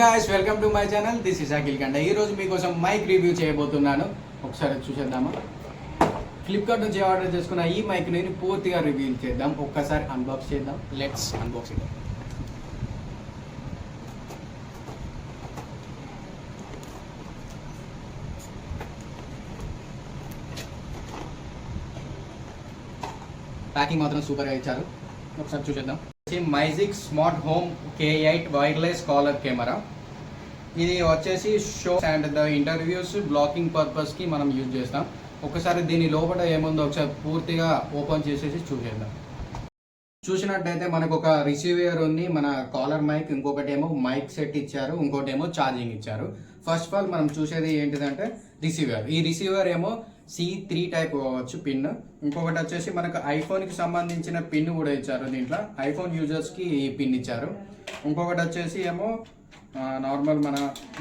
guys, welcome to my channel. This is Akhil Kanda. ఈ రోజు మీకోసం మైక్ రివ్యూ చేయబోతున్నాను. ఒకసారి చూసేద్దామా. ఫ్లిప్కార్ట్ నుంచి ఆర్డర్ చేసుకున్న ఈ మైక్ ని పూర్తిగా రివ్యూ చేద్దాం. ఒక్కసారి అన్బాక్స్ చేద్దాం. Let's unbox it. ప్యాకింగ్ మాత్రం సూపర్గా ఇచ్చారు. ఒకసారి చూసేద్దాం. Maizic smart home K8 wireless colour camera. ఇది వచ్చేసి shows and the interviews blocking పర్పస్కి మనం యూజ్ చేస్తాం. ఒకసారి దీని లోపల ఏముందో ఒకసారి పూర్తిగా ఓపెన్ చేసేసి చూసేద్దాం. చూసినట్టయితే మనకు ఒక రిసీవర్ ఉంది, మన కాలర్ మైక్, ఇంకొకటి ఏమో మైక్ సెట్ ఇచ్చారు, ఇంకోటి ఏమో ఛార్జింగ్ ఇచ్చారు. ఫస్ట్ ఆఫ్ ఆల్ మనం చూసేది ఏంటిదంటే రిసీవర్. ఈ రిసీవర్ ఏమో C3 టైప్ కావచ్చు పిన్. ఇంకొకటి వచ్చేసి మనకు ఐఫోన్కి సంబంధించిన పిన్ కూడా ఇచ్చారు. దీంట్లో ఐఫోన్ యూజర్స్కి ఈ పిన్ ఇచ్చారు. ఇంకొకటి వచ్చేసి ఏమో నార్మల్ మన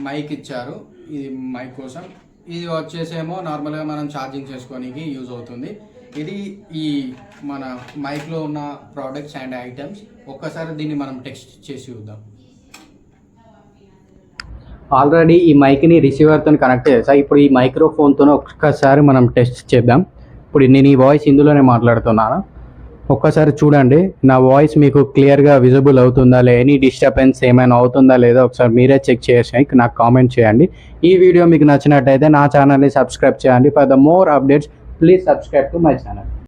మైక్ ఇచ్చారు, ఇది మైక్ కోసం. ఇది వచ్చేసేమో నార్మల్గా మనం ఛార్జింగ్ చేసుకోనికి యూజ్ అవుతుంది. ఇది ఈ మన మైక్లో ఉన్న ప్రోడక్ట్స్ అండ్ ఐటమ్స్. ఒక్కసారి దీన్ని మనం టెస్ట్ చేసి చూద్దాం. ఆల్రెడీ ఈ మైక్ని రిసీవర్తో కనెక్ట్ చేసా. ఇప్పుడు ఈ మైక్రోఫోన్తో ఒక్కసారి మనం టెస్ట్ చేద్దాం. ఇప్పుడు నేను ఈ వాయిస్ ఇందులోనే మాట్లాడుతున్నాను. ఒక్కసారి చూడండి, నా వాయిస్ మీకు క్లియర్గా విజిబుల్ అవుతుందా, ఎనీ డిస్టర్బెన్స్ ఏమైనా అవుతుందా లేదా ఒకసారి మీరే చెక్ చేసి నాకు కామెంట్ చేయండి. ఈ వీడియో మీకు నచ్చినట్టయితే నా ఛానల్ని సబ్స్క్రైబ్ చేయండి. For the more updates please subscribe to my channel.